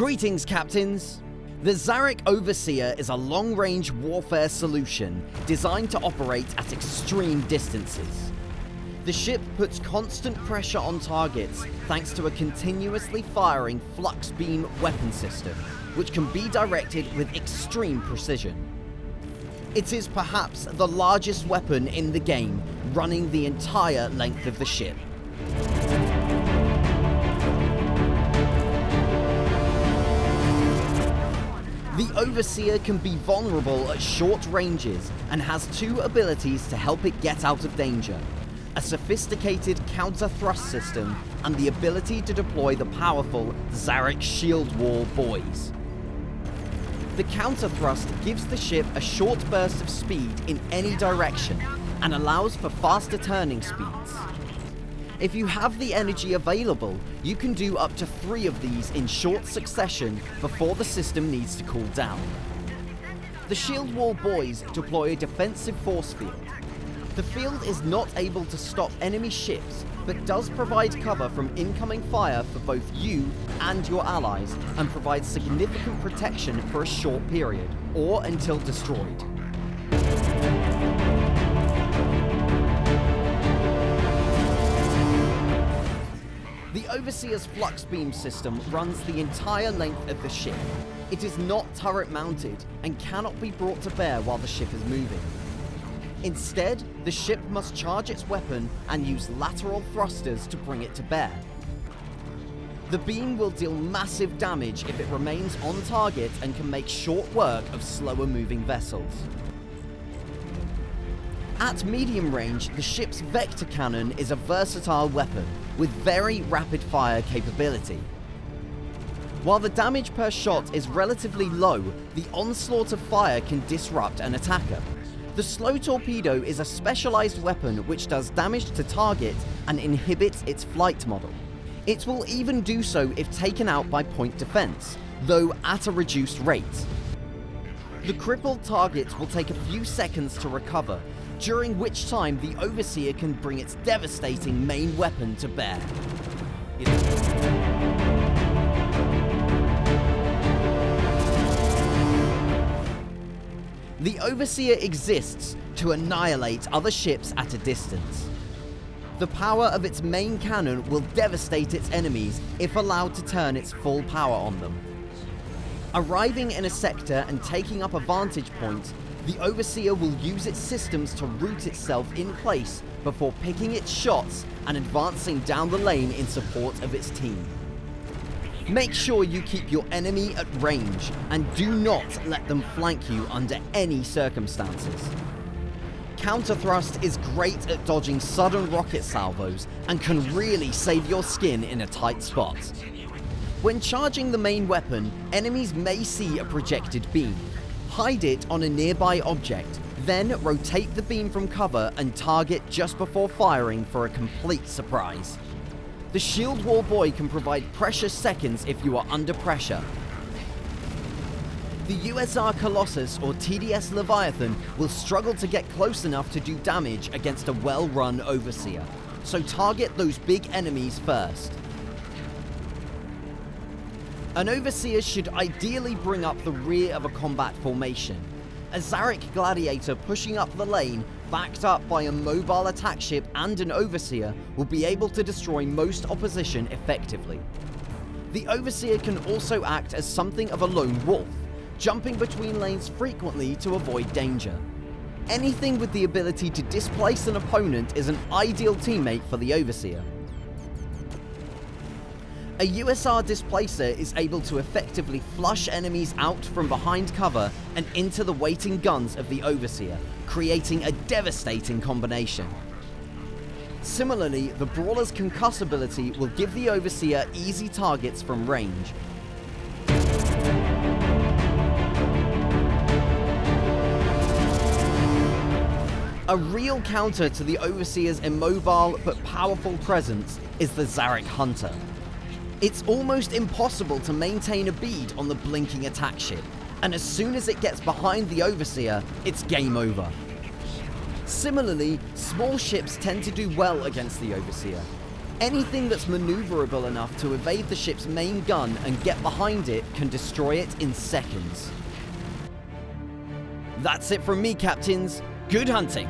Greetings, Captains! The Zarich Overseer is a long-range warfare solution designed to operate at extreme distances. The ship puts constant pressure on targets thanks to a continuously firing flux beam weapon system, which can be directed with extreme precision. It is perhaps the largest weapon in the game, running the entire length of the ship. The Overseer can be vulnerable at short ranges and has two abilities to help it get out of danger: a sophisticated counter-thrust system and the ability to deploy the powerful Zarek shield wall buoys. The counter-thrust gives the ship a short burst of speed in any direction and allows for faster turning speeds. If you have the energy available, you can do up to 3 of these in short succession before the system needs to cool down. The shield wall buoys deploy a defensive force field. The field is not able to stop enemy ships, but does provide cover from incoming fire for both you and your allies, and provides significant protection for a short period, or until destroyed. The Overseer's flux beam system runs the entire length of the ship. It is not turret mounted and cannot be brought to bear while the ship is moving. Instead, the ship must charge its weapon and use lateral thrusters to bring it to bear. The beam will deal massive damage if it remains on target and can make short work of slower moving vessels. At medium range, the ship's vector cannon is a versatile weapon with very rapid fire capability. While the damage per shot is relatively low, the onslaught of fire can disrupt an attacker. The slow torpedo is a specialized weapon which does damage to target and inhibits its flight model. It will even do so if taken out by point defense, though at a reduced rate. The crippled target will take a few seconds to recover, during which time the Overseer can bring its devastating main weapon to bear. The Overseer exists to annihilate other ships at a distance. The power of its main cannon will devastate its enemies if allowed to turn its full power on them. Arriving in a sector and taking up a vantage point, the Overseer will use its systems to root itself in place before picking its shots and advancing down the lane in support of its team. Make sure you keep your enemy at range and do not let them flank you under any circumstances. Counter-thrust is great at dodging sudden rocket salvos and can really save your skin in a tight spot. When charging the main weapon, enemies may see a projected beam. Hide it on a nearby object, then rotate the beam from cover and target just before firing for a complete surprise. The shield wall buoy can provide precious seconds if you are under pressure. The USR Colossus or TDS Leviathan will struggle to get close enough to do damage against a well-run Overseer, so target those big enemies first. An Overseer should ideally bring up the rear of a combat formation. A Zarich Gladiator pushing up the lane, backed up by a mobile attack ship and an Overseer, will be able to destroy most opposition effectively. The Overseer can also act as something of a lone wolf, jumping between lanes frequently to avoid danger. Anything with the ability to displace an opponent is an ideal teammate for the Overseer. A USR Displacer is able to effectively flush enemies out from behind cover and into the waiting guns of the Overseer, creating a devastating combination. Similarly, the Brawler's Concuss ability will give the Overseer easy targets from range. A real counter to the Overseer's immobile but powerful presence is the Zarich Hunter. It's almost impossible to maintain a bead on the blinking attack ship, and as soon as it gets behind the Overseer, it's game over. Similarly, small ships tend to do well against the Overseer. Anything that's maneuverable enough to evade the ship's main gun and get behind it can destroy it in seconds. That's it from me, Captains. Good hunting!